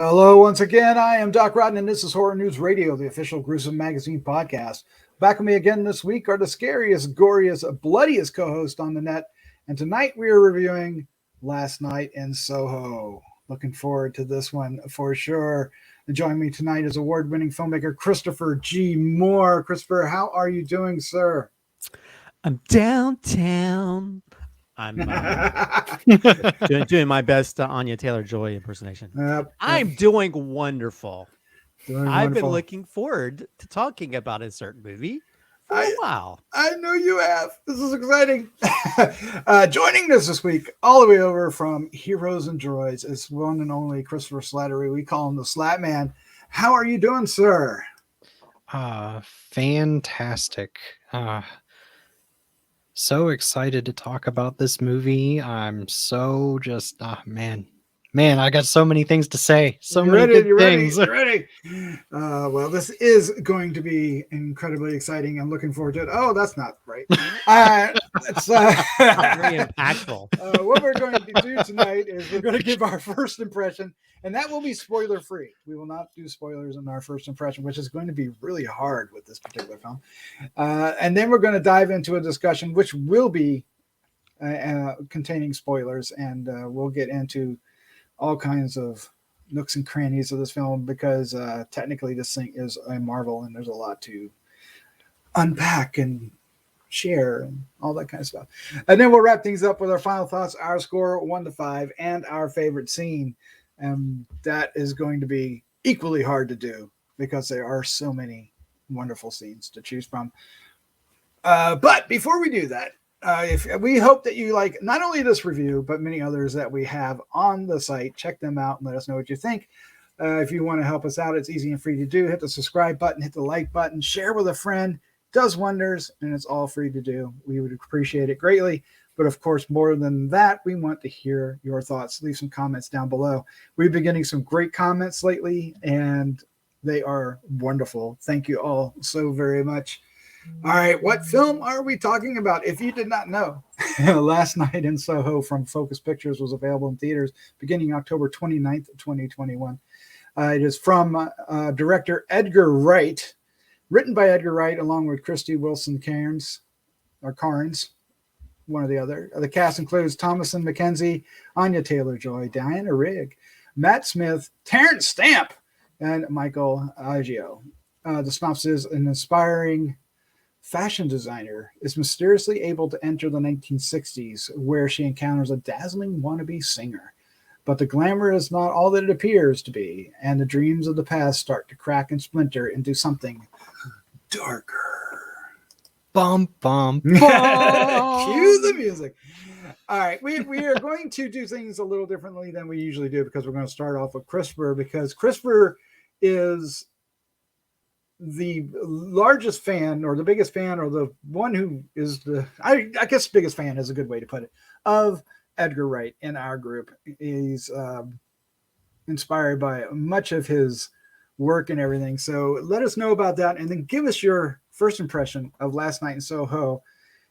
Hello, once again. I am Doc Rotten, and this is Horror News Radio, the official Gruesome Magazine podcast. Back with me again this week are the scariest, goriest, bloodiest co host on the net. And tonight we are reviewing Last Night in Soho. Looking forward to this one for sure. And joining me tonight is award winning filmmaker Christopher G. Moore. Christopher, how are you doing, sir? I'm downtown. I'm doing my best Anya Taylor-Joy impersonation. I'm doing wonderful. I've been looking forward to talking about a certain movie for a while. I know you have. This is exciting. Joining us this week, all the way over from Heroes and Droids, is one and only Christopher Slattery. We call him the Slattman. How are you doing, sir? Fantastic. So excited to talk about this movie. I'm so just, man, I got so many things to say. So many good things. You're ready. Well, this is going to be incredibly exciting. I'm looking forward to it. Oh, that's not right. It's very impactful. What we're going to do tonight is we're going to give our first impression, and that will be spoiler free. We will not do spoilers in our first impression, which is going to be really hard with this particular film. And then we're going to dive into a discussion which will be containing spoilers, and we'll get into all kinds of nooks and crannies of this film because technically this thing is a marvel and there's a lot to unpack and share and all that kind of stuff. And then we'll wrap things up with our final thoughts, our score 1 to 5, and our favorite scene. And that is going to be equally hard to do because there are so many wonderful scenes to choose from. But before we do that, if we hope that you like not only this review, but many others that we have on the site. Check them out and let us know what you think. If you want to help us out, it's easy and free to do. Hit the subscribe button, hit the like button, share with a friend. Does wonders, and it's all free to do. We would appreciate it greatly. But of course, more than that, we want to hear your thoughts. Leave some comments down below. We've been getting some great comments lately, and they are wonderful. Thank you all so very much. All right, what film are we talking about? If you did not know, Last Night in Soho from Focus Pictures was available in theaters beginning October 29th, 2021. It is from director Edgar Wright, written by Edgar Wright along with Krysty, Wilson-Cairns, or Carnes, one or the other. The cast includes Thomasin, McKenzie, Anya Taylor-Joy, Diana Rigg, Matt Smith, Terence Stamp, and Michael Aggio. The synopsis is an inspiring fashion designer is mysteriously able to enter the 1960s, where she encounters a dazzling wannabe singer. But the glamour is not all that it appears to be, and the dreams of the past start to crack and splinter into something darker. Bum, bum, bum. Cue the music. All right, we are going to do things a little differently than we usually do because we're going to start off with Christopher, because Christopher is the largest fan, or the biggest fan, or the one who is I guess biggest fan is a good way to put it, of Edgar Wright in our group. He's inspired by much of his work and everything. So let us know about that, and then give us your first impression of Last Night in Soho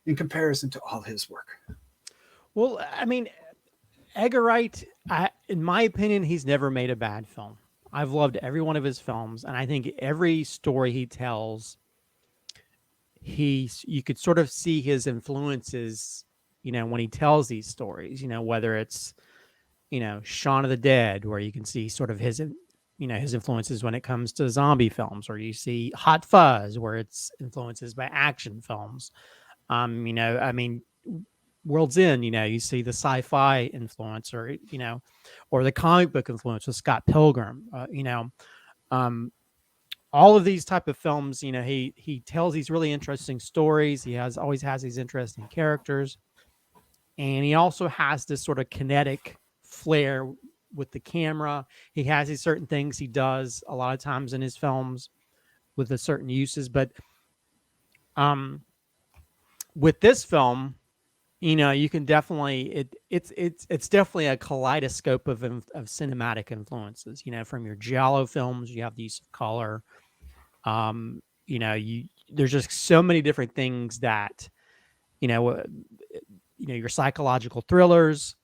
in comparison to all his work. Well, I mean, Edgar Wright, in my opinion, he's never made a bad film. I've loved every one of his films, and I think every story he tells, you could sort of see his influences, when he tells these stories, whether it's, Shaun of the Dead, where you can see sort of his influences when it comes to zombie films, or you see Hot Fuzz, where it's influences by action films. World's End, you see the sci-fi influence, or the comic book influence with Scott Pilgrim. All of these type of films, he tells these really interesting stories. He always has these interesting characters, and he also has this sort of kinetic flair with the camera. He has these certain things he does a lot of times in his films with the certain uses, but with this film, you can definitely it's definitely a kaleidoscope of cinematic influences. From your giallo films, you have the use of color. There's just so many different things that your psychological thrillers.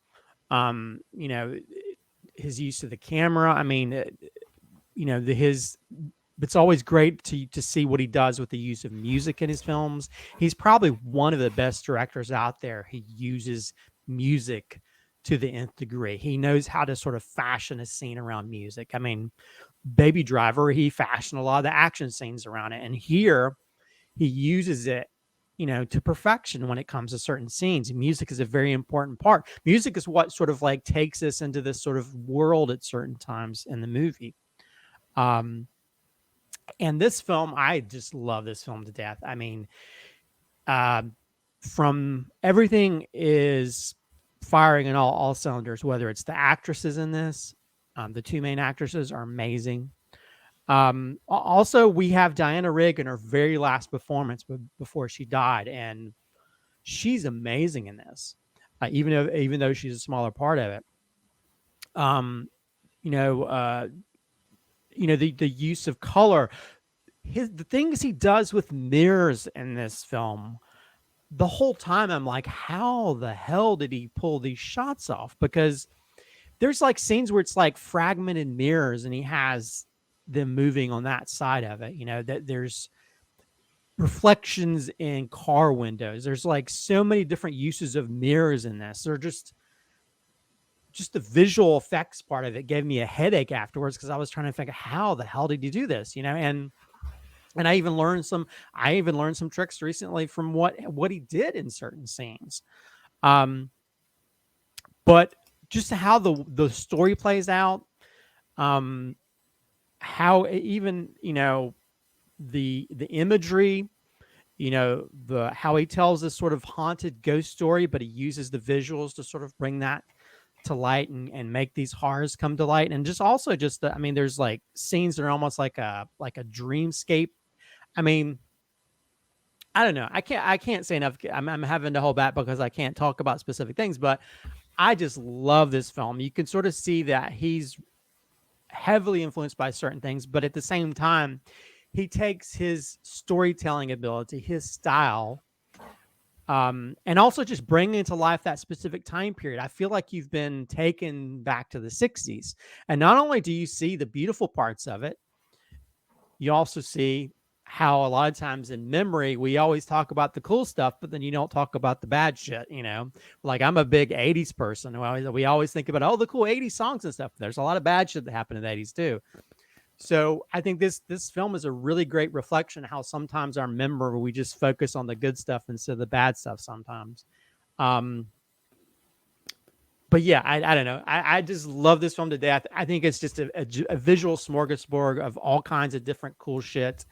his use of the camera. I mean, you know, it's always great to see what he does with the use of music in his films. He's probably one of the best directors out there. He uses music to the nth degree. He knows how to sort of fashion a scene around music. I mean, Baby Driver, he fashioned a lot of the action scenes around it. And here he uses it, you know, to perfection when it comes to certain scenes. Music is a very important part. Music is what sort of like takes us into this sort of world at certain times in the movie. And this film, I just love this film to death. I mean, from everything is firing in all cylinders, whether it's the actresses in this, the two main actresses are amazing. Also, we have Diana Rigg in her very last performance before she died, and she's amazing in this, even though she's a smaller part of it. The use of color, the things he does with mirrors in this film. The whole time I'm like, how the hell did he pull these shots off? Because there's like scenes where it's like fragmented mirrors and he has them moving on that side of it. You know, that there's reflections in car windows. There's like so many different uses of mirrors in this. They're just the visual effects part of it gave me a headache afterwards because I was trying to figure how the hell did he do this? You know, and I even learned some tricks recently from what he did in certain scenes. But just how the story plays out, how even, you know, the imagery, you know, how he tells this sort of haunted ghost story, but he uses the visuals to sort of bring that to light and make these horrors come to light. And just also I mean, there's like scenes that are almost like a dreamscape. I mean, I don't know. I can't say enough. I'm having to hold back because I can't talk about specific things, but I just love this film. You can sort of see that he's heavily influenced by certain things, but at the same time, he takes his storytelling ability, his style, and also just bringing to life that specific time period. I feel like you've been taken back to the 60s. And not only do you see the beautiful parts of it, you also see how a lot of times in memory, we always talk about the cool stuff, but then you don't talk about the bad shit, you know? Like, I'm a big 80s person. We always think about, the cool 80s songs and stuff. There's a lot of bad shit that happened in the 80s too. So I think this film is a really great reflection of how sometimes our memory, we just focus on the good stuff instead of the bad stuff sometimes. But yeah, I don't know. I just love this film to death. I think it's just a visual smorgasbord of all kinds of different cool shit.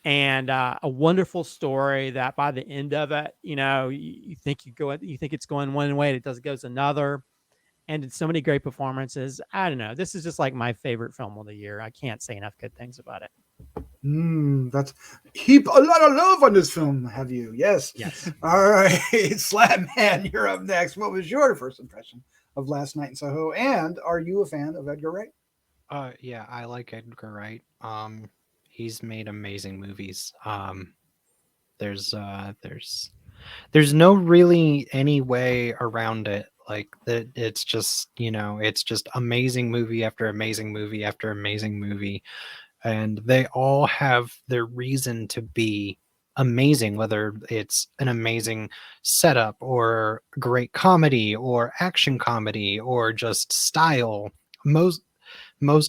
And a wonderful story that by the end of it, you know, you think it's going one way, and it goes another. And it's so many great performances. I don't know. This is just like my favorite film of the year. I can't say enough good things about it. That's heap a lot of love on this film. Have you? Yes. All right, Slattman, you're up next. What was your first impression of Last Night in Soho? And are you a fan of Edgar Wright? Yeah, I like Edgar Wright. He's made amazing movies. There's no really any way around it. Like that, it's just, you know, it's just amazing movie after amazing movie after amazing movie, and they all have their reason to be amazing, whether it's an amazing setup or great comedy or action comedy or just style. Most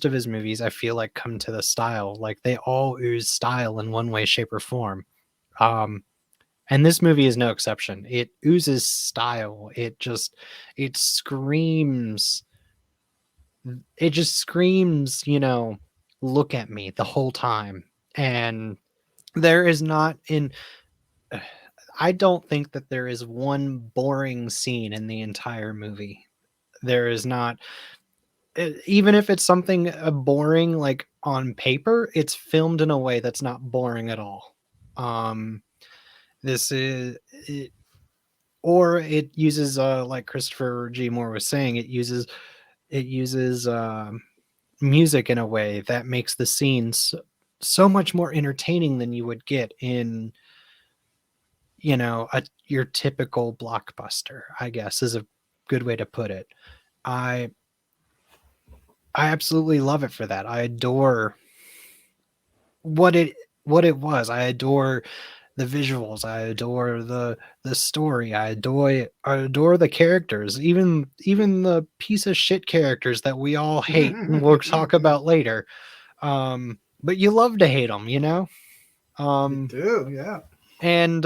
of his movies, I feel like, come to the style. Like they all ooze style in one way, shape, or form. And this movie is no exception. It oozes style. It screams. It just screams, you know, look at me the whole time. And there is not I don't think that there is one boring scene in the entire movie. There is not. Even if it's something boring, like on paper, it's filmed in a way that's not boring at all. This is it, or it uses like Christopher G. Moore was saying, it uses music in a way that makes the scenes so much more entertaining than you would get in, you know, your typical blockbuster, I guess is a good way to put it. I absolutely love it for that. I adore what it was. I adore the visuals. I adore the story. I adore the characters. Even the piece of shit characters that we all hate and we'll talk about later. But you love to hate them, you know? You do, yeah. And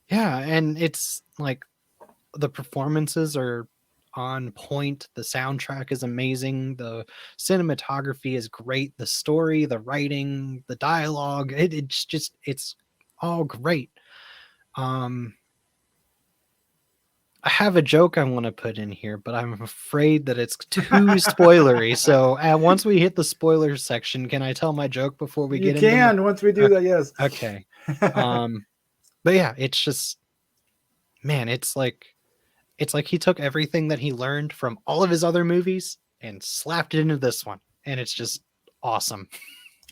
yeah, and it's like the performances are on point. The soundtrack is amazing. The cinematography is great. The story, the writing, the dialogue, it's all great. I have a joke I want to put in here, but I'm afraid that it's too spoilery. So once we hit the spoiler section, can I tell my joke before we You get can into once we do that, yes. Okay. But yeah, it's just, man, it's like he took everything that he learned from all of his other movies and slapped it into this one, and it's just awesome.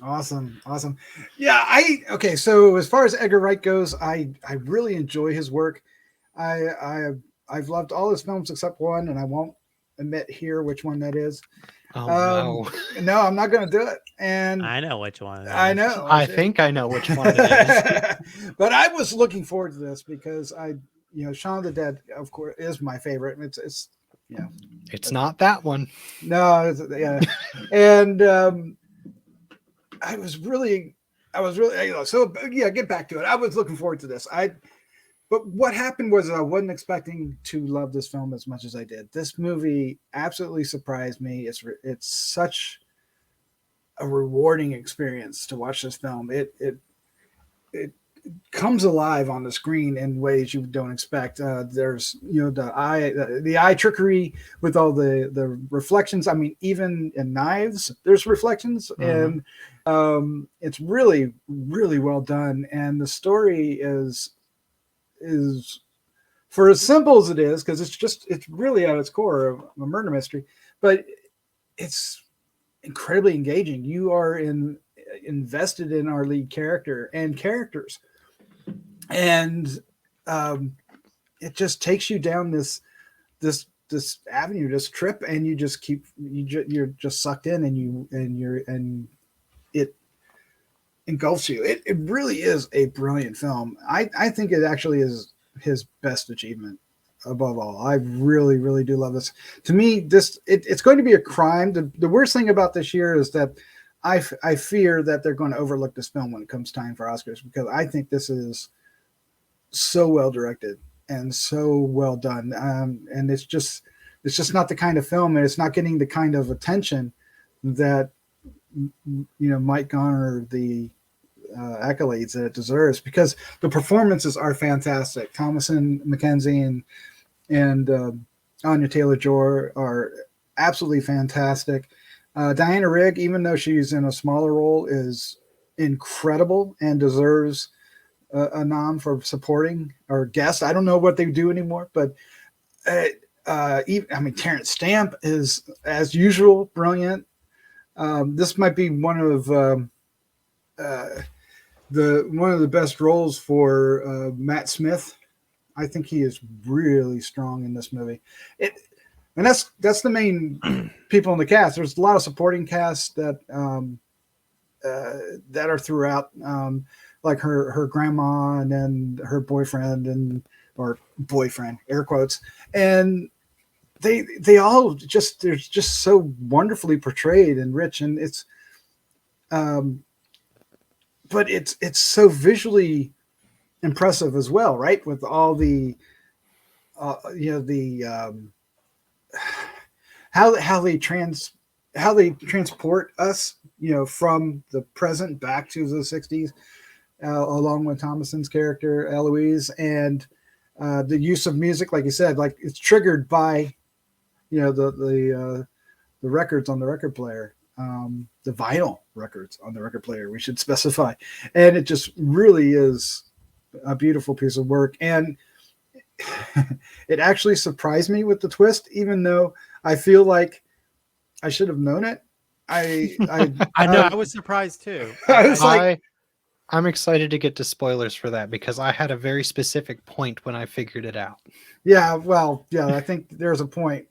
Awesome. Yeah, okay, so as far as Edgar Wright goes, I really enjoy his work. I've loved all his films except one, and I won't admit here which one that is. Oh no. No, I'm not going to do it. And I know which one. I know. I think I know which one it is. But I was looking forward to this because Shaun of the Dead, of course, is my favorite. It's it's not that one. No, yeah. And I was really so yeah, get back to it. I was looking forward to this. But what happened was I wasn't expecting to love this film as much as I did. This movie absolutely surprised me. It's such a rewarding experience to watch this film. It comes alive on the screen in ways you don't expect. There's the eye trickery with all the reflections. I mean, even in knives, there's reflections, and it's really, really well done. And the story is for as simple as it is, because it's really at its core a murder mystery, but it's incredibly engaging. You are invested in our lead character and characters, and it just takes you down this avenue, this trip, and you're just sucked in, and it engulfs you. It really is a brilliant film. I think it actually is his best achievement above all. I really, really do love this. To me, it's going to be a crime. The worst thing about this year is that I fear that they're going to overlook this film when it comes time for Oscars, because I think this is so well directed and so well done. And it's just not the kind of film, and it's not getting the kind of attention that might garner the accolades that it deserves, because the performances are fantastic. Thomasin, McKenzie, and Anya Taylor-Joy are absolutely fantastic. Diana Rigg, even though she's in a smaller role, is incredible and deserves a nom for supporting or guest. I don't know what they do anymore, but Terence Stamp is, as usual, brilliant. This might be one of the best roles for Matt Smith. I think he is really strong in this movie. And that's the main people in the cast. There's a lot of supporting cast that are throughout, like her grandma and then her boyfriend or boyfriend, air quotes, and they all they're just so wonderfully portrayed and rich, and it's but it's so visually impressive as well, right? With all the how they transport us, from the present back to the 60s, along with Thomasin's character Eloise, and the use of music, like you said, like it's triggered by the records on the record player, the vinyl records on the record player, we should specify, and it just really is a beautiful piece of work. And it actually surprised me with the twist, even though I feel like I should have known it. I I know. I was surprised too. I was like, I'm excited to get to spoilers for that because I had a very specific point when I figured it out. Yeah, well, yeah, I think there's a point.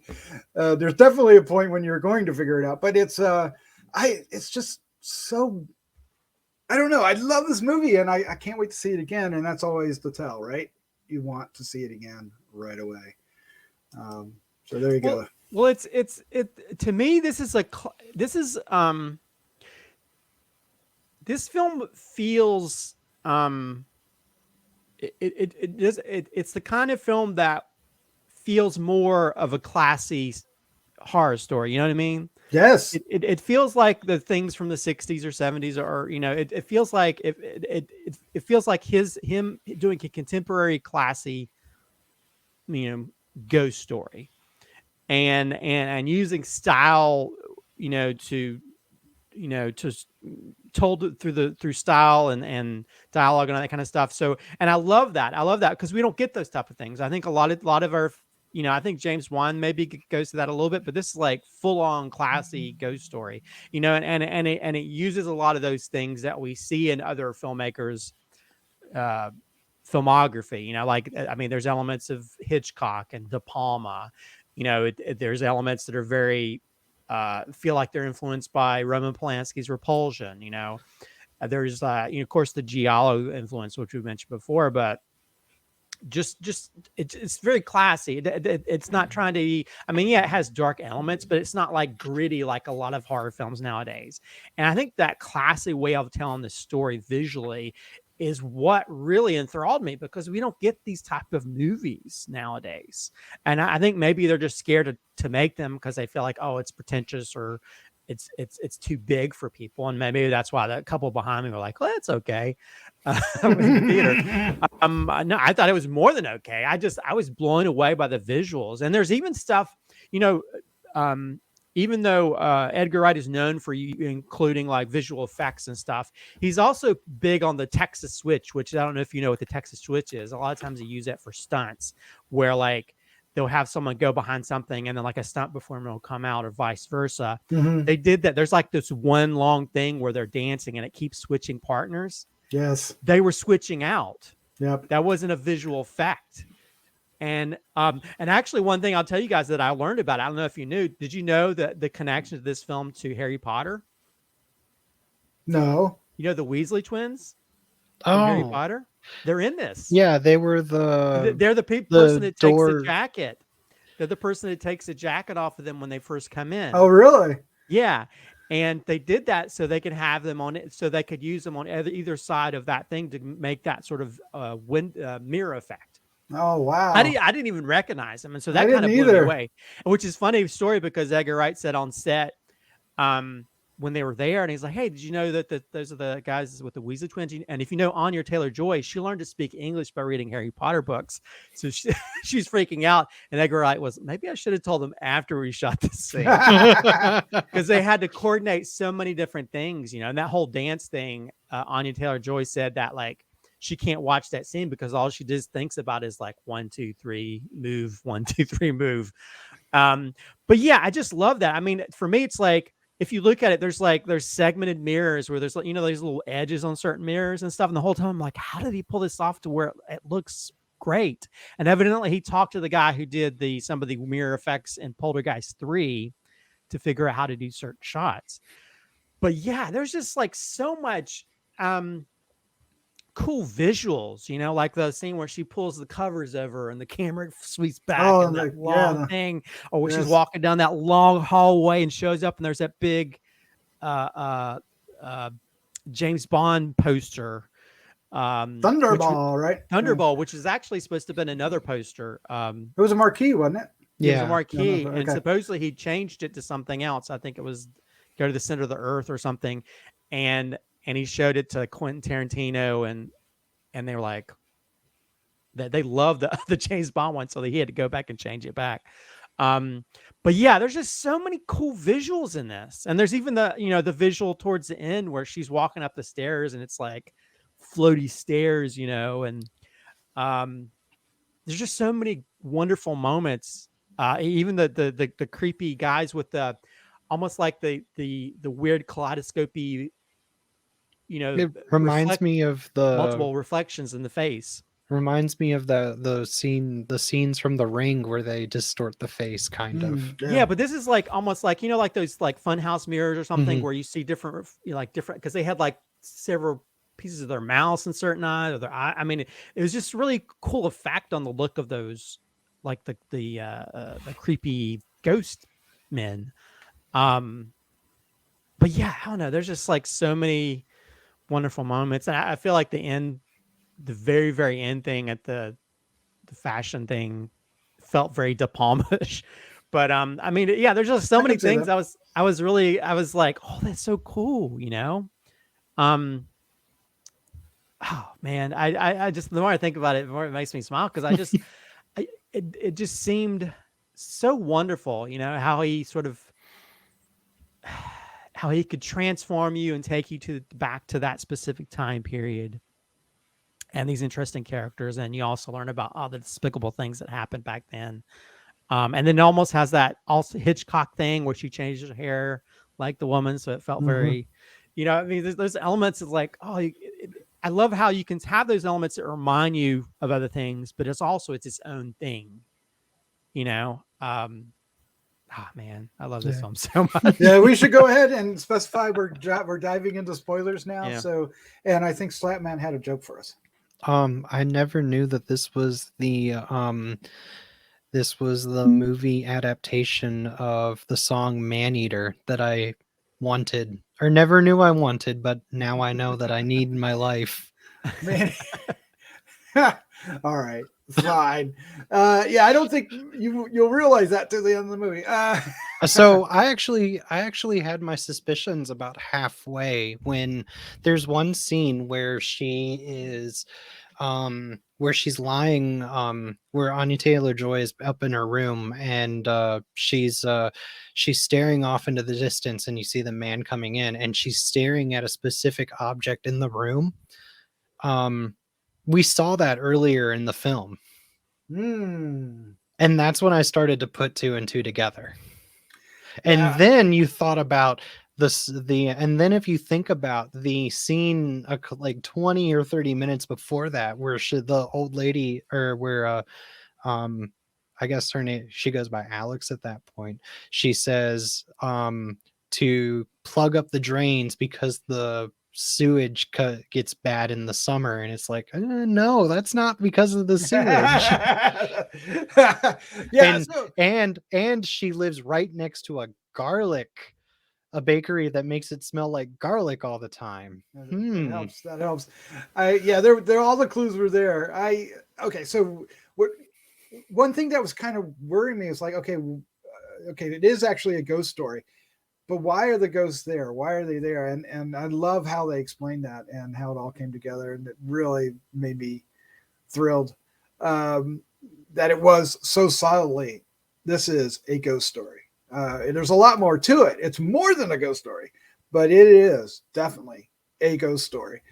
There's definitely a point when you're going to figure it out, but it's just so, I don't know. I love this movie and I can't wait to see it again. And that's always the tell, right? You want to see it again right away. So there you go. Well, it's to me, this is this film feels it's the kind of film that feels more of a classy horror story. You know what I mean? Yes. It feels like the things from the 60s or 70s, or it feels like it feels like him doing a contemporary classy ghost story, and using style to told through style and dialogue and all that kind of stuff. So, and I love that because we don't get those type of things. I think a lot of our I think James Wan maybe goes to that a little bit, but this is like full on classy ghost story, and it uses a lot of those things that we see in other filmmakers filmography. Like, I mean, there's elements of Hitchcock and De Palma. There's elements that are very feel like they're influenced by Roman Polanski's Repulsion. There's of course the Giallo influence, which we mentioned before, but just it's very classy. It's not trying to be, I mean, yeah, it has dark elements, but it's not like gritty like a lot of horror films nowadays. And I think that classy way of telling the story visually is what really enthralled me, because we don't get these type of movies nowadays. And I think maybe they're just scared to make them because they feel like, oh, it's pretentious or it's too big for people. And maybe that's why the couple behind me were like, well, that's okay. In the theater. No, I thought it was more than okay. I was blown away by the visuals. And there's even stuff, even though Edgar Wright is known for including like visual effects and stuff, he's also big on the Texas switch, which I don't know if you know what the Texas switch is. A lot of times they use that for stunts, where like they'll have someone go behind something and then like a stunt performer will come out, or vice versa. Mm-hmm. They did that. There's like this one long thing where they're dancing and it keeps switching partners. Yes. They were switching out. Yep. That wasn't a visual effect. And actually, one thing I'll tell you guys that I learned about, I don't know if you knew, did you know that the connection of this film to Harry Potter? No. You know the Weasley twins from Harry Oh, Potter? They're in this. yeah, they were the They're the person that takes the jacket. They're the person that takes the jacket off of them when they first come in. Oh, really? Yeah. And they did that so they could have them on it, so they could use them on either side of that thing to make that sort of mirror effect. Oh, wow. I didn't even recognize them. And so that kind of blew me away, which is funny story, because Edgar Wright said on set, when they were there, and he's like, hey, did you know that those are the guys with the Weasley twins? And if you know Anya Taylor-Joy, she learned to speak English by reading Harry Potter books. So she's freaking out. And Edgar Wright was, maybe I should have told them after we shot the scene, because they had to coordinate so many different things, and that whole dance thing. Anya Taylor-Joy said that like she can't watch that scene because all she just thinks about is like 1, 2, 3, move, 1, 2, 3, move. But yeah, I just love that. I mean, for me, it's like, if you look at it, there's segmented mirrors where there's, these little edges on certain mirrors and stuff. And the whole time I'm like, how did he pull this off to where it looks great? And evidently he talked to the guy who did some of the mirror effects in Poltergeist 3 to figure out how to do certain shots. But yeah, there's just like so much cool visuals, like the scene where she pulls the covers over and the camera sweeps back, and that long thing, or when she's walking down that long hallway and shows up and there's that big James Bond poster, Thunderball, right? Thunderball, which is actually supposed to have been another poster. It was a marquee, wasn't it? Yeah, it was a marquee. Okay. And supposedly he changed it to something else. I think it was go to the center of the earth or something, and he showed it to Quentin Tarantino, and they were like, that they loved the James Bond one, so he had to go back and change it back. But yeah, there's just so many cool visuals in this, and there's even the visual towards the end where she's walking up the stairs, and it's like floaty stairs, and there's just so many wonderful moments. Even the creepy guys with the almost like the weird kaleidoscopy It reminds me of multiple reflections in the face. Reminds me of the scenes from The Ring where they distort the face, kind of. Yeah, but this is like almost like like those like funhouse mirrors or something Mhm. where you see different like different because they had like several pieces of their mouths in certain eyes or their eye. I mean, it was just really cool effect on the look of those, like the creepy ghost men. But yeah, I don't know. There's just like so many wonderful moments, and I feel like the very very end thing at the fashion thing felt very De Palma-ish. But I mean, yeah, there's just so I many can see things. that. I was like, oh, that's so cool, Um, oh man, I just the more I think about it, the more it makes me smile because it just seemed so wonderful, how he sort of how he could transform you and take you back to that specific time period. And these interesting characters, and you also learn about all the despicable things that happened back then. And then it almost has that also Hitchcock thing where she changes her hair like the woman, so it felt very, I mean, there's those elements of like, I love how you can have those elements that remind you of other things, but it's its own thing, man, I love this film so much. Yeah, we should go ahead and specify we're diving into spoilers now. Yeah. So, and I think Slattman had a joke for us. I never knew that this was the movie adaptation of the song Man-Eater that I wanted, or never knew I wanted, but now I know that I need in my life. Man. All right, fine. Yeah, I don't think you'll realize that till the end of the movie. So I actually had my suspicions about halfway when there's one scene where she is where she's lying where Anya Taylor-Joy is up in her room, and she's staring off into the distance, and you see the man coming in, and she's staring at a specific object in the room. We saw that earlier in the film. And that's when I started to put two and two together. And then you thought about and then if you think about the scene like 20 or 30 minutes before that, where the old lady, or where I guess her name, she goes by Alex at that point, she says to plug up the drains because the sewage gets bad in the summer, and it's like, no, that's not because of the sewage. And she lives right next to a bakery that makes it smell like garlic all the time. That helps. There all the clues were there. Okay, so one thing that was kind of worrying me is like, okay, it is actually a ghost story, but why are the ghosts there? Why are they there? And I love how they explained that and how it all came together, and it really made me thrilled that it was so solidly, this is a ghost story. There's a lot more to it. It's more than a ghost story, but it is definitely a ghost story.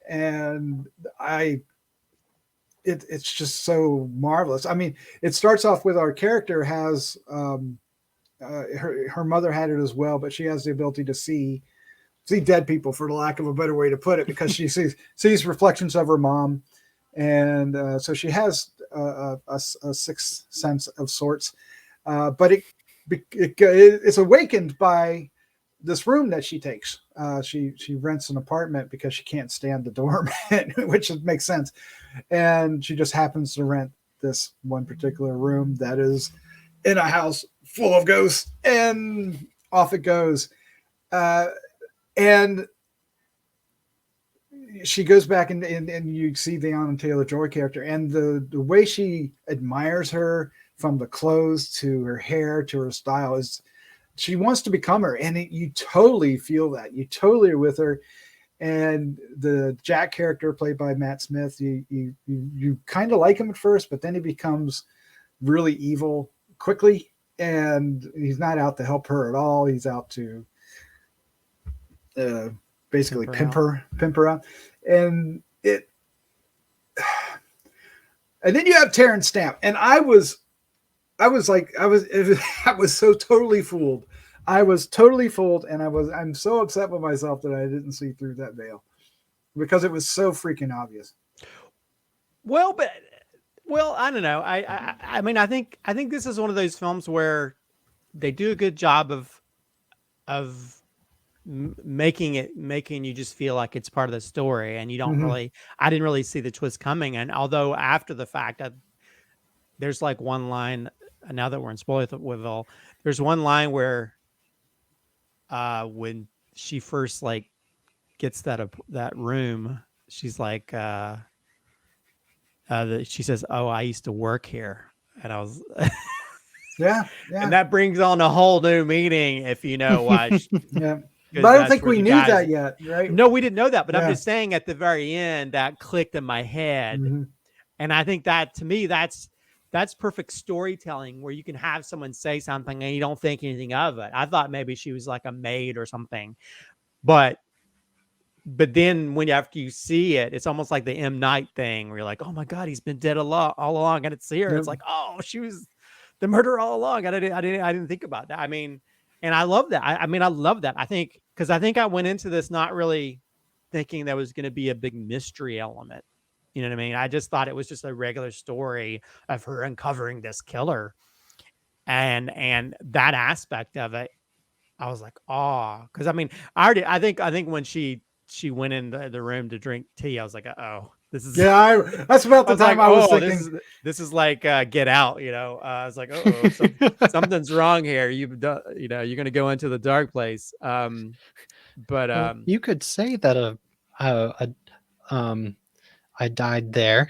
And it's just so marvelous. I mean, it starts off with our character has her mother had it as well, but she has the ability to see dead people, for the lack of a better way to put it, because she sees reflections of her mom, and so she has a sixth sense of sorts. But it's awakened by this room that she takes. She rents an apartment because she can't stand the doorman, which makes sense. And she just happens to rent this one particular room that is in a house full of ghosts, and off it goes. And she goes back and you see the Anya Taylor-Joy character, and the way she admires her, from the clothes to her hair to her style, is she wants to become her, and you totally feel that. You totally are with her. And the Jack character, played by Matt Smith, you kind of like him at first, but then he becomes really evil quickly, and he's not out to help her at all. He's out to basically pimp her out. And then you have Terence Stamp, and I was so totally fooled. I was totally fooled, and I'm so upset with myself that I didn't see through that veil. because it was so freaking obvious. Well, I don't know. I mean, I think this is one of those films where they do a good job of making you just feel like it's part of the story, and you don't really. I didn't really see the twist coming, and although after the fact, there's like one line. Now that we're in Spoilerville, there's one line where, when she first like gets that room, she's like, she says, "Oh, I used to work here," and I was, yeah, and that brings on a whole new meaning if you know why. Yeah, but I don't think we knew that yet, right? No, we didn't know that, but I'm just saying at the very end that clicked in my head, and I think that to me that's perfect storytelling where you can have someone say something and you don't think anything of it. I thought maybe she was like a maid or something, but then after you see it, it's almost like the M. Night thing where you're like, oh my God, he's been dead all along. I didn't see her. Yep. It's like, oh, she was the murderer all along. I didn't think about that. I mean, and I love that. I love that. I think I went into this not really thinking there was going to be a big mystery element. You know what I mean? I just thought it was just a regular story of her uncovering this killer. And that aspect of it, I was like, oh, because I mean, I think when she went in the room to drink tea, I was like, oh, this is that's about the time I was thinking this is like Get Out, you know. I was like, oh, something's wrong here. You're going to go into the dark place. But you could say that I died there.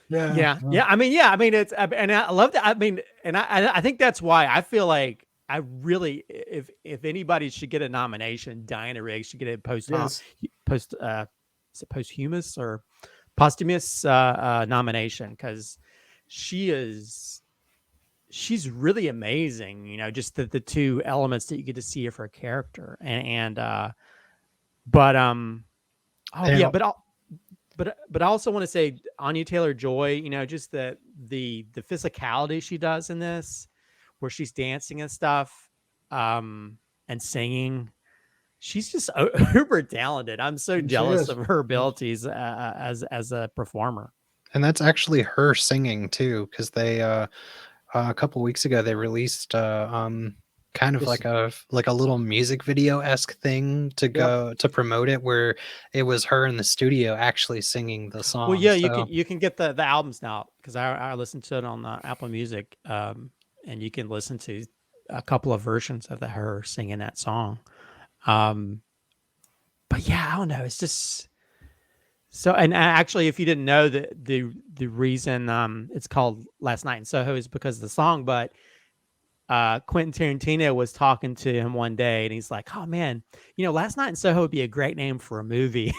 Yeah. I mean, it's, and I love that. I mean, and I think that's why I feel like I really, if anybody should get a nomination, Diana Rigg should get a posthumous or posthumous nomination, because she's really amazing. You know, just the two elements that you get to see of her character, but I also want to say Anya Taylor-Joy, you know, just the physicality she does in this, where she's dancing and stuff, and singing. She's just uber talented. I'm so jealous of her abilities as a performer. And that's actually her singing too, because they a couple weeks ago they released kind of like a little music video-esque thing to promote it, where it was her in the studio actually singing the song. Well, yeah, you can get the albums now, because I listened to it on Apple Music, and you can listen to a couple of versions of her singing that song. But yeah, I don't know. It's just so. And actually, if you didn't know, the reason it's called Last Night in Soho is because of the song, but Quentin Tarantino was talking to him one day, and he's like, "Oh man, you know, Last Night in Soho would be a great name for a movie."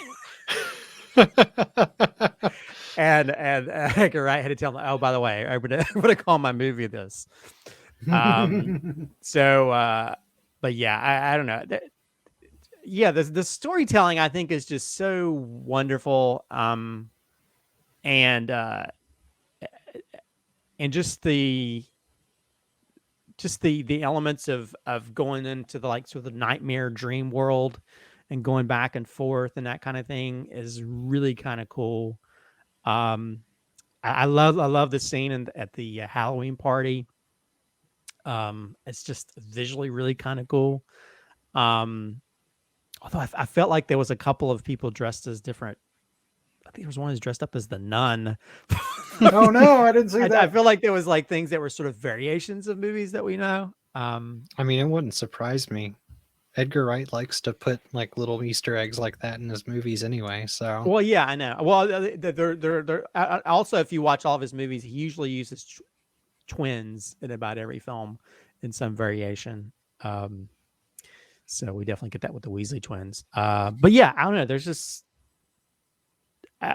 and Edgar Wright had to tell him, "Oh, by the way, I'm gonna call my movie this." But yeah, I don't know. Yeah, the storytelling I think is just so wonderful, and just the elements of going into the sort of the nightmare dream world and going back and forth and that kind of thing is really kind of cool. I love the scene at the Halloween party. It's just visually really kind of cool. Although I felt like there was a couple of people dressed as different. I think there was one who's dressed up as the nun. Oh no, I didn't see that. I feel like there was like things that were sort of variations of movies that we know. I mean, it wouldn't surprise me. Edgar Wright likes to put like little Easter eggs like that in his movies anyway. So well, yeah, I know. Well, they're also, if you watch all of his movies, he usually uses twins in about every film in some variation. So we definitely get that with the Weasley twins. But yeah, I don't know. There's just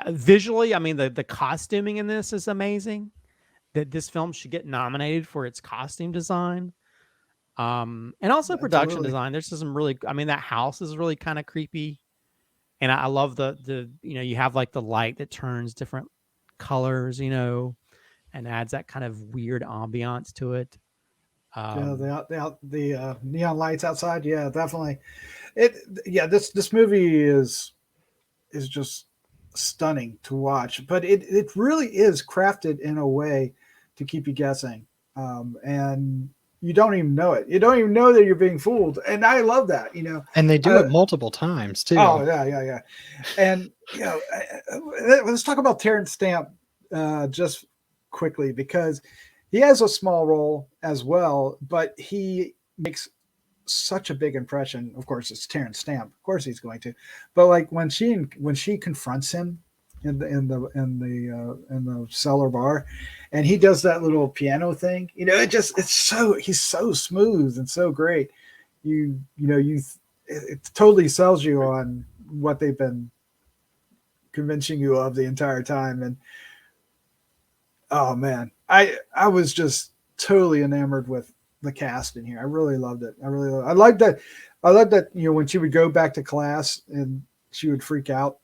visually, I mean, the costuming in this is amazing. That this film should get nominated for its costume design, and also production design. There's some really, I mean, that house is really kind of creepy, and I love the you know, you have like the light that turns different colors, you know, and adds that kind of weird ambiance to it. The neon lights outside. Yeah, definitely. This movie is is just stunning to watch. But it really is crafted in a way to keep you guessing, and you don't even know it. You don't even know that you're being fooled, and I love that. And they do it multiple times too. Oh yeah. And let's talk about Terence Stamp just quickly, because he has a small role as well, but he makes such a big impression. Of course, it's Terence Stamp. Of course, he's going to. But like when she confronts him in the cellar bar, and he does that little piano thing, he's so smooth and so great. It totally sells you on what they've been convincing you of the entire time. And oh man, I was just totally enamored with the cast in here. I really loved it. I like that when she would go back to class and she would freak out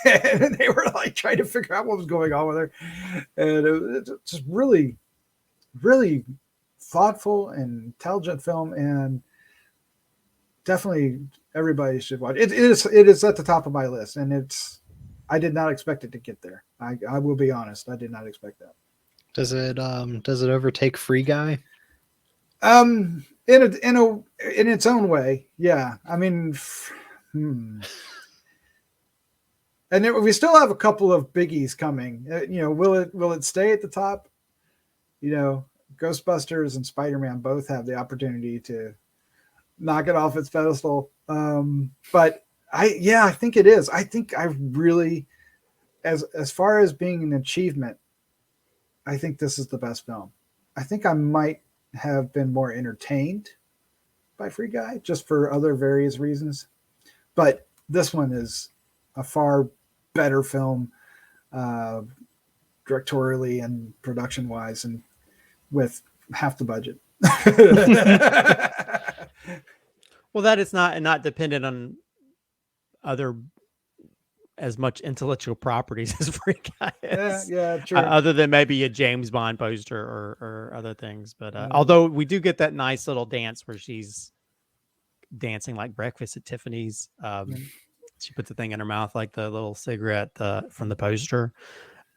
and they were like trying to figure out what was going on with her. And it was just really, really thoughtful and intelligent film, and definitely everybody should watch it. It is at the top of my list, and I did not expect it to get there. I will be honest. I did not expect that. Does it overtake Free Guy? In its own way, yeah. I mean, and we still have a couple of biggies coming. Will it stay at the top? Ghostbusters and Spider-Man both have the opportunity to knock it off its pedestal. But I think it is. I think I really, as far as being an achievement, I think this is the best film. I think I might have been more entertained by Free Guy, just for other various reasons. But this one is a far better film, directorially and production wise, and with half the budget. Well, that is not dependent on other as much intellectual properties as Free Guy is. Yeah, true. Other than maybe a James Bond poster or other things. But although we do get that nice little dance where she's dancing like Breakfast at Tiffany's. She puts the thing in her mouth like the little cigarette from the poster.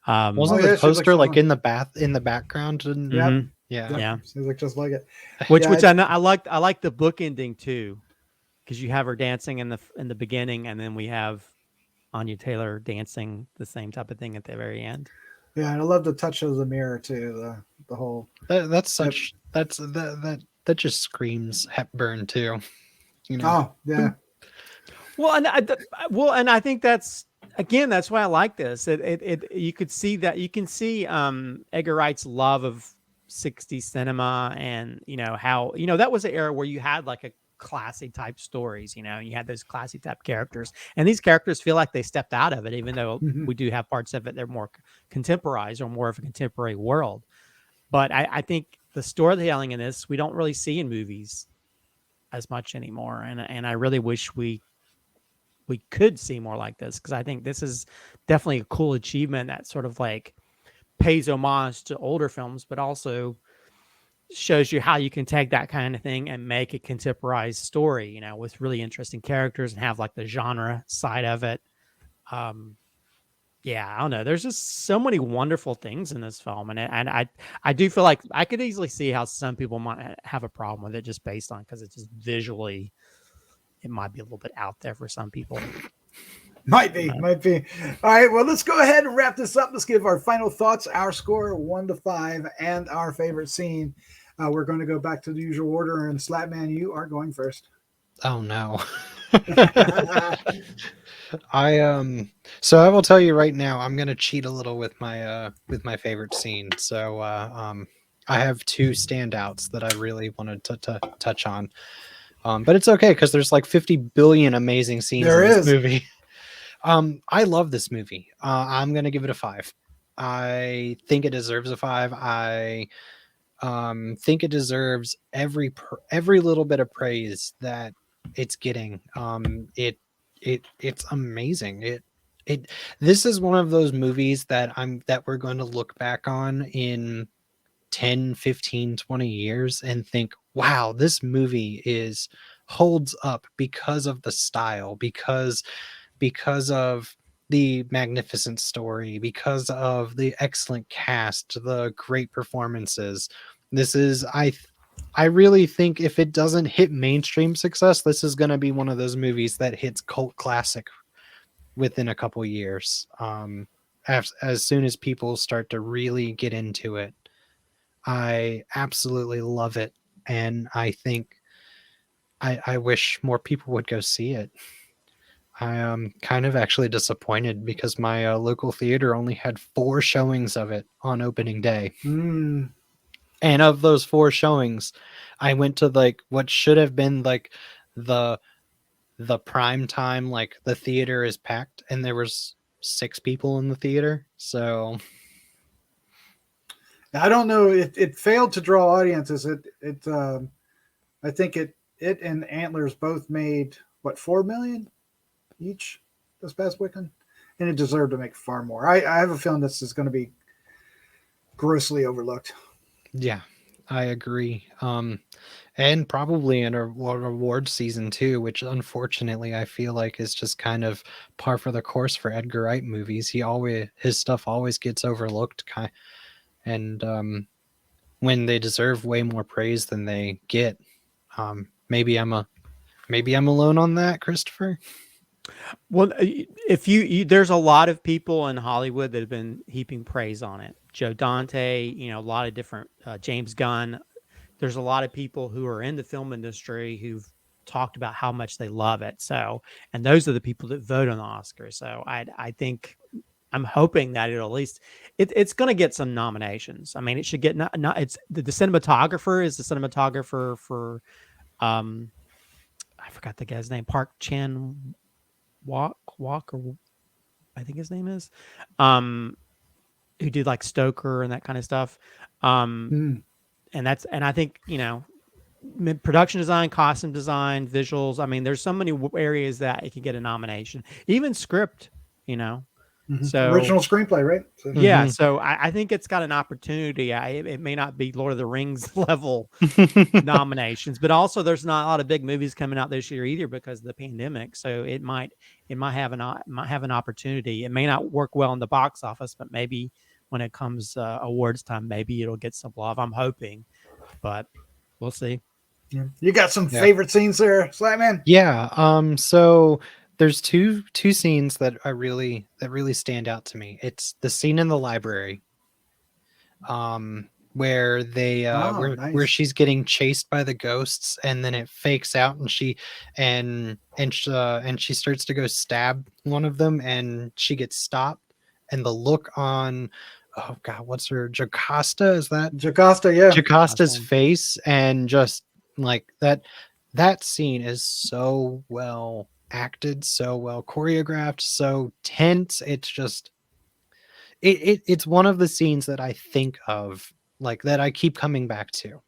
Wasn't the poster like in the background? And yeah. She looked just like it. Which I like the book ending too, because you have her dancing in the beginning, and then we have Anya Taylor dancing the same type of thing at the very end. Yeah, and I love the touch of the mirror too. The whole that just screams Hepburn too. Oh yeah. Well, and I think that's why I like this. You can see Edgar Wright's love of 60s cinema, and how that was an era where you had like a classy type stories, you had those classy type characters, and these characters feel like they stepped out of it, even though we do have parts of it they're more contemporized or more of a contemporary world. But I think the storytelling in this we don't really see in movies as much anymore, and I really wish we could see more like this, because I think this is definitely a cool achievement that sort of like pays homage to older films, but also shows you how you can take that kind of thing and make a contemporized story, with really interesting characters and have like the genre side of it. I don't know. There's just so many wonderful things in this film, and I do feel like I could easily see how some people might have a problem with it just based on, because it's just visually, it might be a little bit out there for some people. Might be. All right, well, let's go ahead and wrap this up. Let's give our final thoughts, our score 1 to 5, and our favorite scene. We're going to go back to the usual order, and Slattman, you are going first. Oh no. So I will tell you right now, I'm going to cheat a little with my favorite scene. So I have two standouts that I really wanted to touch on. But it's okay, because there's like 50 billion amazing scenes in this movie. I love this movie. I'm going to give it a 5. I think it deserves a 5. I think it deserves every little bit of praise that it's getting. It's amazing. This is one of those movies that we're going to look back on in 10, 15, 20 years and think, wow, this movie holds up because of the style, because of the magnificent story, because of the excellent cast, the great performances. This is, I really think if it doesn't hit mainstream success, this is going to be one of those movies that hits cult classic within a couple years. As soon as people start to really get into it, I absolutely love it, and I think I wish more people would go see it. I am kind of actually disappointed because my local theater only had 4 showings of it on opening day. Mm. And of those 4 showings, I went to like what should have been like the prime time, like the theater is packed, and there was 6 people in the theater. So I don't know. It failed to draw audiences. I think it and Antlers both made what, 4 million each this past weekend, and it deserved to make far more. I have a feeling this is going to be grossly overlooked. yeah, I agree. And probably in a reward season too, which unfortunately I feel like is just kind of par for the course for Edgar Wright movies. His stuff always gets overlooked, and when they deserve way more praise than they get. Maybe I'm alone on that, Christopher. Well, if there's a lot of people in Hollywood that have been heaping praise on it. Joe Dante, a lot of different James Gunn. There's a lot of people who are in the film industry who've talked about how much they love it. So, and those are the people that vote on the Oscars. So I think I'm hoping that it'll at least it's going to get some nominations. I mean, it should get not it's the cinematographer is the cinematographer for I forgot the guy's name, Park Chan Walk, or I think his name is, who did like Stoker and that kind of stuff. And I think, production design, costume design, visuals. I mean, there's so many areas that it can get a nomination, even script, So original screenplay, right? So. Yeah, so I think it's got an opportunity. It may not be Lord of the Rings level nominations, but also there's not a lot of big movies coming out this year either because of the pandemic. So it might have an opportunity. It may not work well in the box office, but maybe when it comes awards time, maybe it'll get some love. I'm hoping, but we'll see. Yeah. You got some favorite scenes there, Slattman? Yeah. So there's two scenes that really stand out to me. It's the scene in the library, where they where she's getting chased by the ghosts, and then it fakes out, and she starts to go stab one of them, and she gets stopped, and the look on, oh god, what's her, Jocasta? Is that Jocasta? Yeah, Jocasta's face, and just like that scene is so well acted, so well choreographed, so tense. It's just it's one of the scenes that I think of, like, that I keep coming back to,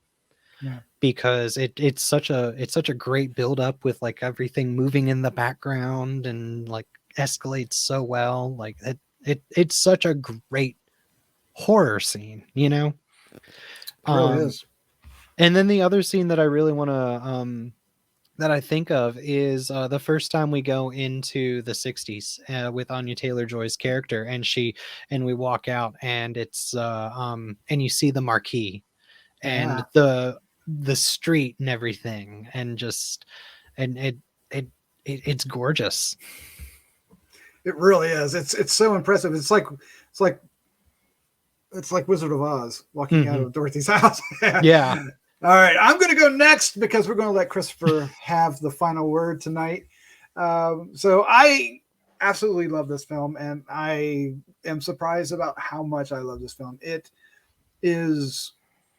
because it's such a great build up with like everything moving in the background and like escalates so well. Like it's such a great horror scene, It really is. And then the other scene that I really want to that I think of is the first time we go into the 60s with Anya Taylor-Joy's character, and we walk out, and it's and you see the marquee and the street and everything, and just it's gorgeous. It really is. It's so impressive. It's like Wizard of Oz walking out of Dorothy's house. Yeah. All right, I'm going to go next because we're going to let Christopher have the final word tonight. So I absolutely love this film, and I am surprised about how much I love this film. It is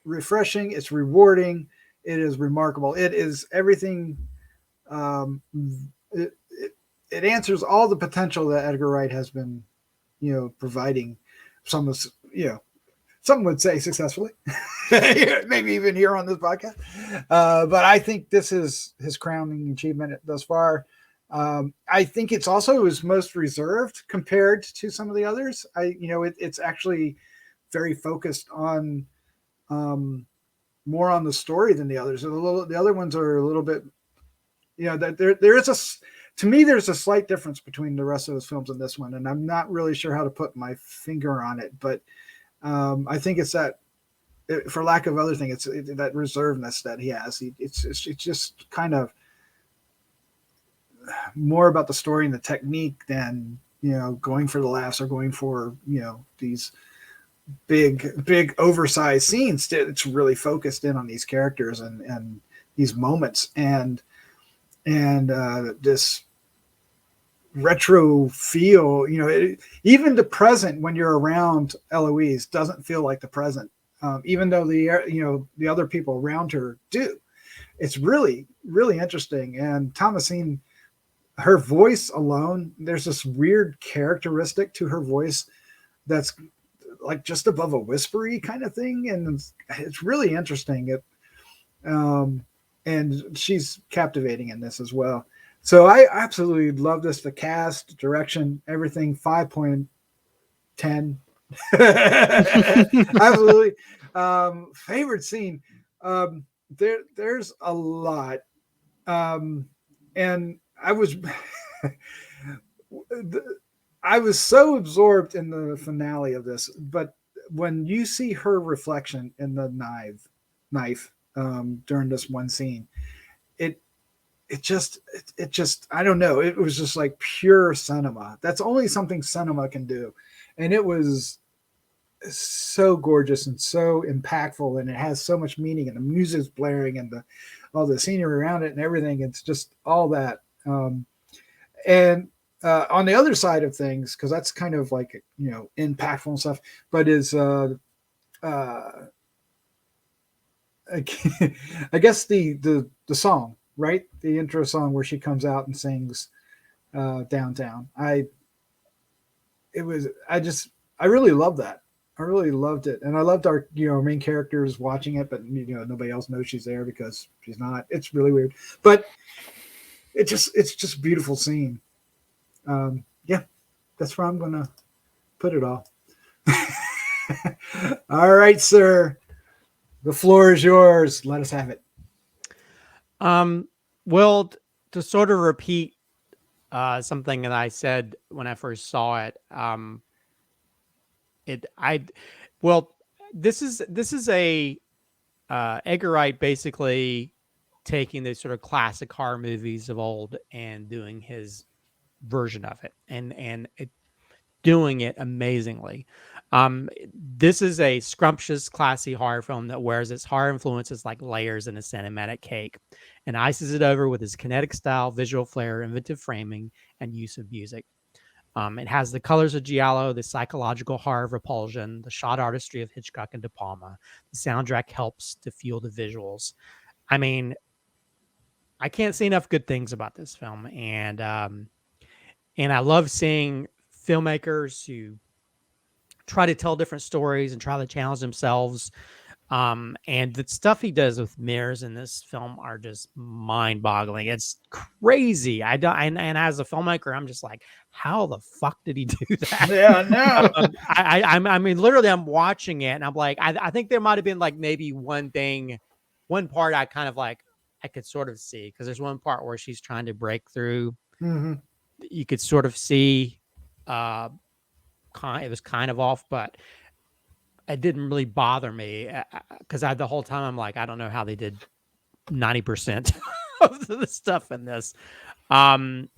refreshing. It's rewarding. It is remarkable. It is everything. It answers all the potential that Edgar Wright has been, providing. Some would say successfully, maybe even here on this podcast. But I think this is his crowning achievement thus far. I think it's also his most reserved compared to some of the others. It's actually very focused on more on the story than the others. The other ones are a little bit, there is to me, there's a slight difference between the rest of his films and this one, and I'm not really sure how to put my finger on it, but I think it's that, for lack of other thing, it's that reservedness that he has. It's just kind of more about the story and the technique than, going for the laughs or going for, these big oversized scenes. It's really focused in on these characters and these moments and this retro feel, even the present when you're around Eloise doesn't feel like the present, even though the other people around her do. It's really, really interesting. And Thomasin, her voice alone, there's this weird characteristic to her voice that's like just above a whispery kind of thing, and it's really interesting. And she's captivating in this as well. So I absolutely love this. The cast, direction, everything, 5.10. Absolutely. Favorite scene. There's a lot. And I was so absorbed in the finale of this, but when you see her reflection in the knife during this one scene, it just I don't know, it was just like pure cinema. That's only something cinema can do, and it was so gorgeous and so impactful, and it has so much meaning, and the music's blaring, and all the scenery around it and everything. It's just all that. And on the other side of things, because that's kind of like, impactful and stuff, but is I guess the song, right? The intro song where she comes out and sings downtown. I really love that. I really loved it. And I loved our, main characters watching it, but nobody else knows she's there because she's not. It's really weird. But it's just a beautiful scene. Yeah, that's where I'm gonna put it all. All right, sir. The floor is yours. Let us have it. Well, to sort of repeat something that I said when I first saw it, this is a Edgar Wright basically taking the sort of classic horror movies of old and doing his version of it, and doing it amazingly. This is a scrumptious, classy horror film that wears its horror influences like layers in a cinematic cake and ices it over with his kinetic style, visual flair, inventive framing, and use of music. It has the colors of giallo, the psychological horror of repulsion, the shot artistry of Hitchcock and De Palma. The soundtrack helps to fuel the visuals. I mean, I can't say enough good things about this film, and I love seeing filmmakers who try to tell different stories and try to challenge themselves. And the stuff he does with mirrors in this film are just mind-boggling. It's crazy. And as a filmmaker, I'm just like, how the fuck did he do that? Yeah, no. I mean, literally, I'm watching it and I'm like, I think there might have been like maybe one part I kind of like I could sort of see, because there's one part where she's trying to break through. Mm-hmm. You could sort of see it was kind of off, but it didn't really bother me because the whole time I'm like, I don't know how they did 90% of the stuff in this. And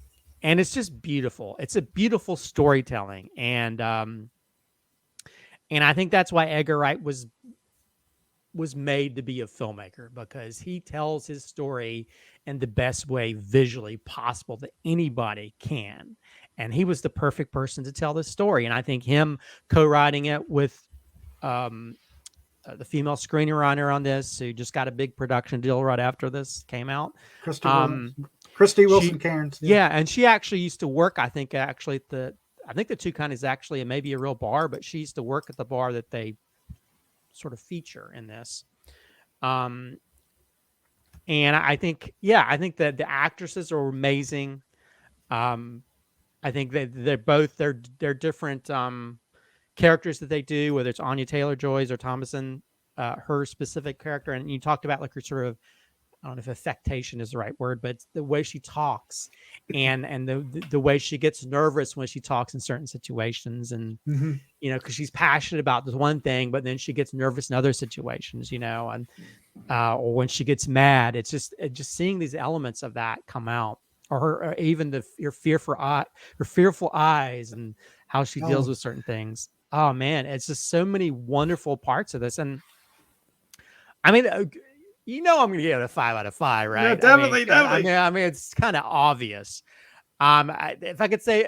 it's just beautiful. It's a beautiful storytelling. And I think that's why Edgar Wright was made to be a filmmaker, because he tells his story in the best way visually possible that anybody can. And he was the perfect person to tell this story. And I think him co-writing it with the female screenwriter on this, who just got a big production deal right after this came out, Krysty Wilson-Cairns. Yeah, and she actually used to work, I think the Two Kind is actually maybe a real bar, but she used to work at the bar that they sort of feature in this. And I think that the actresses are amazing. I think that they're different characters that they do, whether it's Anya Taylor-Joy's or Thomasin, her specific character. And you talked about like her sort of I don't know if affectation is the right word, but it's the way she talks and the way she gets nervous when she talks in certain situations. And, you know, because she's passionate about this one thing, but then she gets nervous in other situations, you know, and or when she gets mad, it's just seeing these elements of that come out, or even your fearful eyes and how she deals with certain things. Oh man, it's just so many wonderful parts of this. And I mean, you know, I'm going to give it a 5 out of 5, right? Yeah, definitely. I mean, it's kind of obvious. If I could say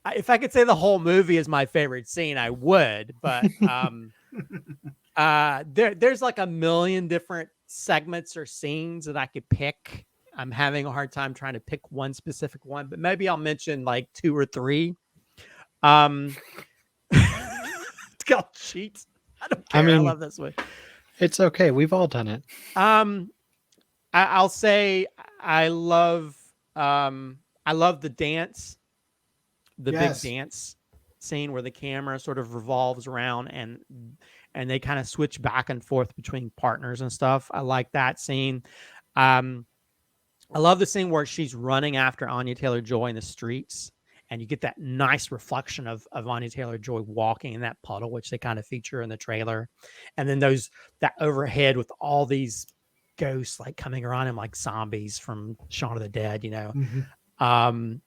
the whole movie is my favorite scene, I would. But there's like a million different segments or scenes that I could pick. I'm having a hard time trying to pick one specific one, but maybe I'll mention like 2 or 3. It's called cheats. I don't care. I love this one. It's okay. We've all done it. I'll say I love the dance, the big dance scene where the camera sort of revolves around and they kind of switch back and forth between partners and stuff. I like that scene. I love the scene where she's running after Anya Taylor-Joy in the streets, and you get that nice reflection of Anya Taylor-Joy walking in that puddle, which they kind of feature in the trailer. And then that overhead with all these ghosts like coming around him like zombies from Shaun of the Dead, you know. And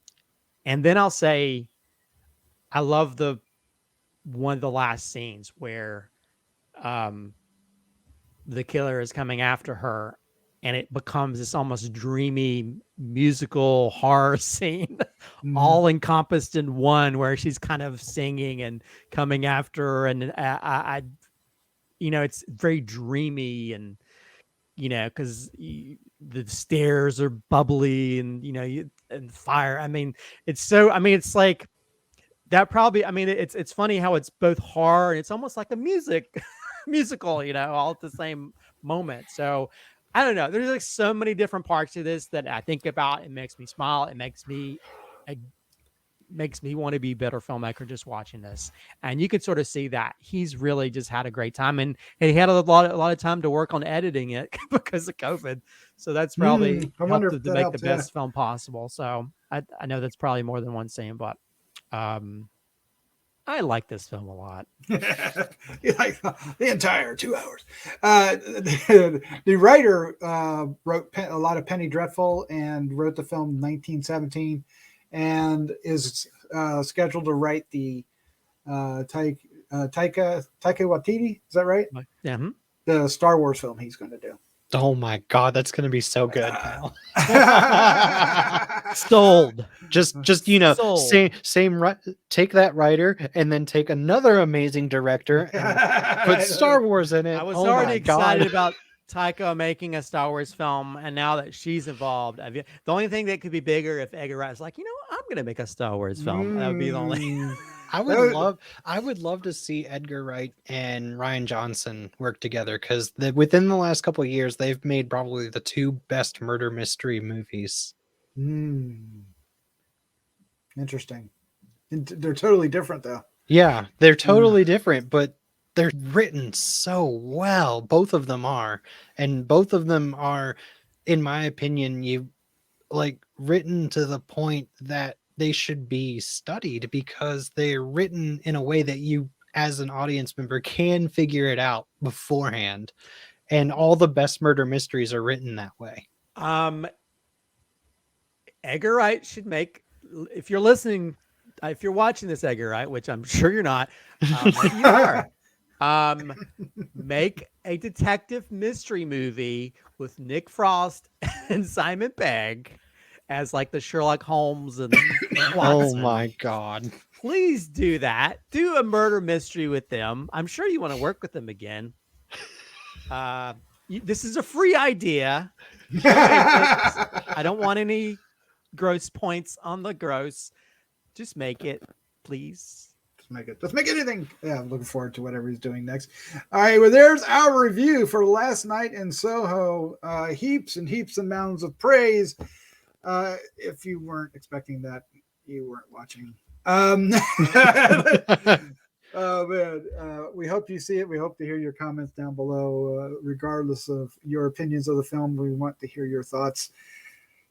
then I'll say I love one of the last scenes where the killer is coming after her, and it becomes this almost dreamy musical horror scene, all encompassed in one, where she's kind of singing and coming after her. And I you know, it's very dreamy, and, you know, because the stairs are bubbly and, you know, and fire. I mean, it's like that probably, I mean, it's funny how it's both horror and it's almost like a musical, you know, all at the same moment. So I don't know. There's like so many different parts to this that I think about. It makes me smile. It makes me want to be a better filmmaker just watching this. And you can sort of see that he's really just had a great time, and he had a lot of time to work on editing it because of COVID. So that's probably helped to make the best film possible. So I know that's probably more than one scene, but I like this film a lot. You like the entire 2 hours. The writer wrote a lot of Penny Dreadful and wrote the film 1917, and is scheduled to write the Taika Waititi. Is that right? Yeah. The Star Wars film he's going to do. Oh my God, that's going to be so good, pal. Sold. Just you know, same take that writer and then take another amazing director and put Star Wars in it. I was already excited about Taika making a Star Wars film, and now that she's involved, the only thing that could be bigger if Edgar Wright's like, you know, I'm going to make a Star Wars film. That would be the only. I would love to see Edgar Wright and Rian Johnson work together, because within the last couple of years, they've made probably the 2 best murder mystery movies. Interesting. They're totally different, though. Yeah, they're totally different, but they're written so well. Both of them are. And both of them are, in my opinion, written to the point that they should be studied, because they're written in a way that you, as an audience member, can figure it out beforehand. And all the best murder mysteries are written that way. Edgar Wright should make, if you're listening, if you're watching this, Edgar Wright, which I'm sure you're not, maybe you are, make a detective mystery movie with Nick Frost and Simon Pegg as like the Sherlock Holmes and Watson. Oh my God. Please do that. Do a murder mystery with them. I'm sure you want to work with them again. This is a free idea. I don't want any gross points on the gross. Just make it, please. Let's make anything. Yeah, I'm looking forward to whatever he's doing next. All right, well, there's our review for Last Night in Soho. Heaps and heaps and mounds of praise. If you weren't expecting that, you weren't watching. Oh man, we hope you see it. We hope to hear your comments down below. Regardless of your opinions of the film, we want to hear your thoughts.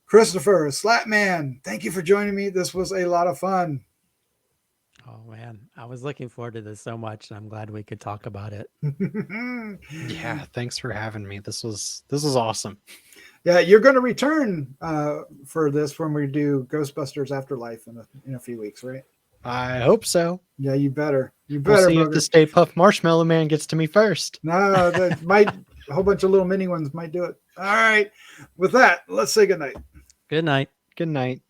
Christopher, Slattman, thank you for joining me. This was a lot of fun. Oh man, I was looking forward to this so much, and I'm glad we could talk about it. Yeah, thanks for having me. This was awesome. Yeah, you're going to return for this when we do Ghostbusters Afterlife in a few weeks, right? I hope so. Yeah, you better. You We'll better. see if the Stay Puft Marshmallow Man gets to me first. No, that might. A whole bunch of little mini ones might do it. All right. With that, let's say goodnight. Good night. Good night.